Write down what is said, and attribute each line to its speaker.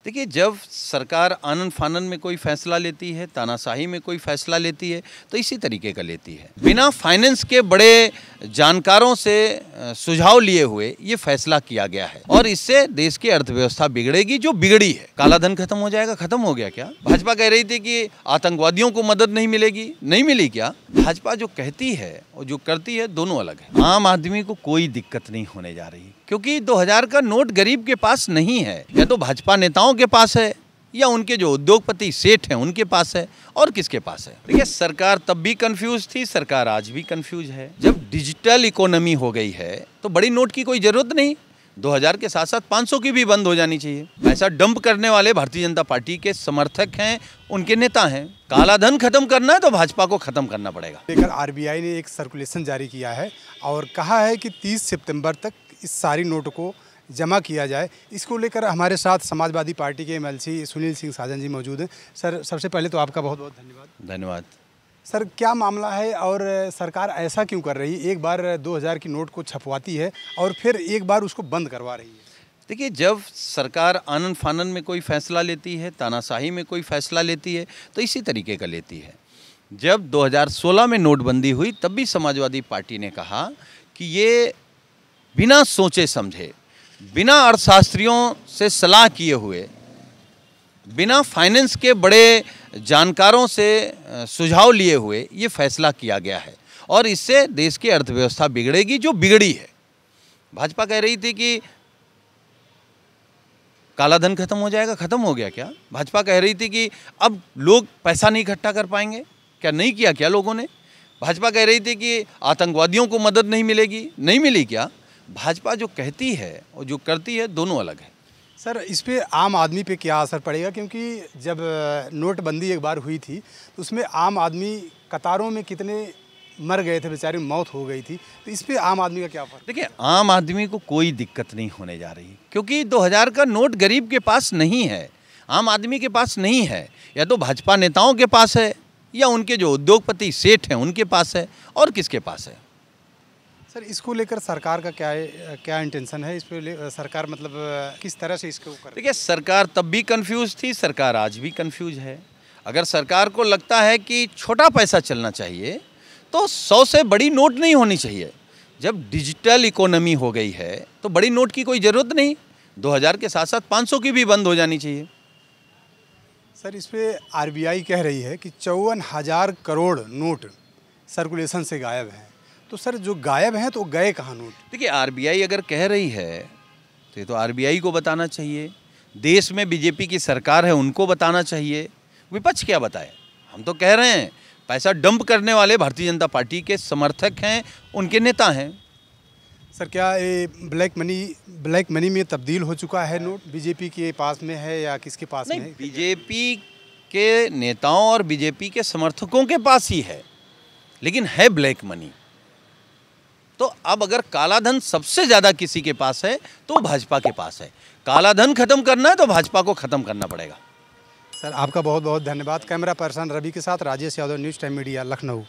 Speaker 1: देखिए, जब सरकार आनन फानन में कोई फैसला लेती है, तानाशाही में कोई फैसला लेती है, तो इसी तरीके का लेती है। बिना फाइनेंस के बड़े जानकारों से सुझाव लिए हुए ये फैसला किया गया है और इससे देश की अर्थव्यवस्था बिगड़ेगी, जो बिगड़ी है। काला धन खत्म हो जाएगा। खत्म हो गया क्या? भाजपा कह रही थी कि आतंकवादियों को मदद नहीं मिलेगी, नहीं मिली क्या? भाजपा जो कहती है और जो करती है दोनों अलग है। आम आदमी को कोई दिक्कत नहीं होने जा रही, क्योंकि 2000 का नोट गरीब के पास नहीं है। या तो भाजपा नेताओं के पास है या उनके जो उद्योगपति सेठ हैं उनके पास है, और किसके पास है? देखिए, सरकार तब भी कंफ्यूज थी, सरकार आज भी कंफ्यूज है। जब डिजिटल इकोनॉमी हो गई है तो बड़ी नोट की कोई जरूरत नहीं। 2000 के साथ साथ 500 की भी बंद हो जानी चाहिए। पैसा डंप करने वाले भारतीय जनता पार्टी के समर्थक हैं, उनके नेता हैं। काला धन खत्म करना है तो भाजपा को खत्म करना पड़ेगा।
Speaker 2: लेकर आरबीआई ने एक सर्कुलेशन जारी किया है और कहा है कि 30 सितंबर तक इस सारी नोट को जमा किया जाए। इसको लेकर हमारे साथ समाजवादी पार्टी के एमएलसी सुनील सिंह साजन जी मौजूद हैं। सर, सबसे पहले तो आपका बहुत बहुत धन्यवाद।
Speaker 1: धन्यवाद।
Speaker 2: सर, क्या मामला है और सरकार ऐसा क्यों कर रही है? एक बार 2000 की नोट को छपवाती है और फिर एक बार उसको बंद करवा रही है।
Speaker 1: देखिए, जब सरकार आनन फानन में कोई फैसला लेती है, तानाशाही में कोई फैसला लेती है, तो इसी तरीके का लेती है। जब 2016 में नोटबंदी हुई तब भी समाजवादी पार्टी ने कहा कि ये बिना सोचे समझे, बिना अर्थशास्त्रियों से सलाह किए हुए, बिना फाइनेंस के बड़े जानकारों से सुझाव लिए हुए ये फैसला किया गया है और इससे देश की अर्थव्यवस्था बिगड़ेगी, जो बिगड़ी है। भाजपा कह रही थी कि काला धन खत्म हो जाएगा। खत्म हो गया क्या? भाजपा कह रही थी कि अब लोग पैसा नहीं इकट्ठा कर पाएंगे। क्या नहीं किया क्या लोगों ने? भाजपा कह रही थी कि आतंकवादियों को मदद नहीं मिलेगी, नहीं मिली क्या? भाजपा जो कहती है और जो करती है दोनों अलग है।
Speaker 2: सर, इस पे आम आदमी पे क्या असर पड़ेगा? क्योंकि जब नोटबंदी एक बार हुई थी तो उसमें आम आदमी कतारों में कितने मर गए थे, बेचारी मौत हो गई थी। तो इस पे आम आदमी का क्या फर्क?
Speaker 1: देखिए, आम आदमी को कोई दिक्कत नहीं होने जा रही, क्योंकि 2000 का नोट गरीब के पास नहीं है, आम आदमी के पास नहीं है। या तो भाजपा नेताओं के पास है या उनके जो उद्योगपति सेठ हैं उनके पास है, और किसके पास है?
Speaker 2: सर, इसको लेकर सरकार का क्या इंटेंशन है? इस पे सरकार मतलब किस तरह से इसको कर?
Speaker 1: देखिए, सरकार तब भी कंफ्यूज थी, सरकार आज भी कंफ्यूज है। अगर सरकार को लगता है कि छोटा पैसा चलना चाहिए तो 100 से बड़ी नोट नहीं होनी चाहिए। जब डिजिटल इकोनॉमी हो गई है तो बड़ी नोट की कोई ज़रूरत नहीं। 2000 के साथ साथ 500 की भी बंद हो जानी चाहिए।
Speaker 2: सर, इस पे आरबीआई कह रही है कि 54,000 करोड़ नोट सर्कुलेशन से गायब हैं। तो सर, जो गायब हैं तो गए कहाँ नोट?
Speaker 1: देखिए, आरबीआई अगर कह रही है तो ये तो आरबीआई को बताना चाहिए। देश में बीजेपी की सरकार है, उनको बताना चाहिए। विपक्ष क्या बताए? हम तो कह रहे हैं पैसा डंप करने वाले भारतीय जनता पार्टी के समर्थक हैं, उनके नेता हैं।
Speaker 2: सर, क्या ये ब्लैक मनी में तब्दील हो चुका है नोट? बीजेपी के पास में है या किसके पास में है?
Speaker 1: बीजेपी के नेताओं और बीजेपी के समर्थकों के पास ही है, लेकिन है ब्लैक मनी। तो अब अगर काला धन सबसे ज्यादा किसी के पास है तो भाजपा के पास है। काला धन खत्म करना है तो भाजपा को खत्म करना पड़ेगा।
Speaker 2: सर, आपका बहुत बहुत धन्यवाद। कैमरा पर्सन रवि के साथ Rajesh Yadav, news time media, Lucknow.